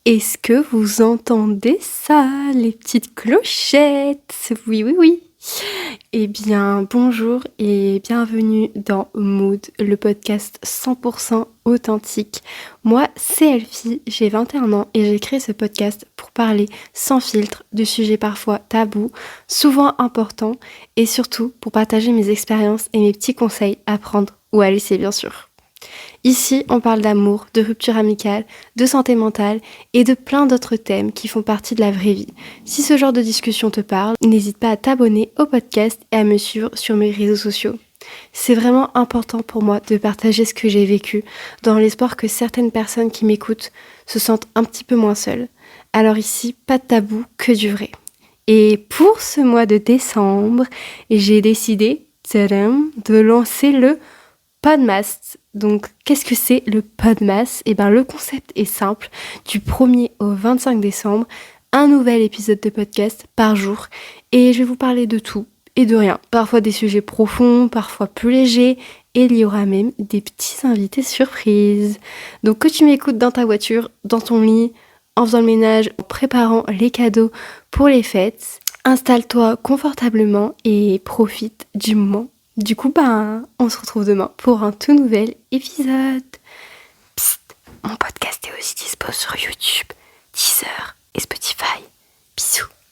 Est-ce que vous entendez ça, les petites clochettes? Oui, oui, oui. Eh bien, bonjour et bienvenue dans Mood, le podcast 100% authentique. Moi, c'est Elfie, j'ai 21 ans et j'ai créé ce podcast pour parler sans filtre de sujets parfois tabous, souvent importants et surtout pour partager mes expériences et mes petits conseils à prendre ou à laisser bien sûr. Ici, on parle d'amour, de rupture amicale, de santé mentale et de plein d'autres thèmes qui font partie de la vraie vie. Si ce genre de discussion te parle, n'hésite pas à t'abonner au podcast et à me suivre sur mes réseaux sociaux. C'est vraiment important pour moi de partager ce que j'ai vécu, dans l'espoir que certaines personnes qui m'écoutent se sentent un petit peu moins seules. Alors ici, pas de tabou, que du vrai. Et pour ce mois de décembre, j'ai décidé, tadam, de lancer le Podmas. Donc, qu'est-ce que c'est le Podmas? Eh bien, le concept est simple. Du 1er au 25 décembre, un nouvel épisode de podcast par jour. Et je vais vous parler de tout et de rien. Parfois des sujets profonds, parfois plus légers. Et il y aura même des petits invités surprises. Donc, que tu m'écoutes dans ta voiture, dans ton lit, en faisant le ménage, en préparant les cadeaux pour les fêtes, installe-toi confortablement et profite du moment. Du coup, on se retrouve demain pour un tout nouvel épisode. Psst, mon podcast est aussi dispo sur YouTube, Deezer et Spotify. Bisous.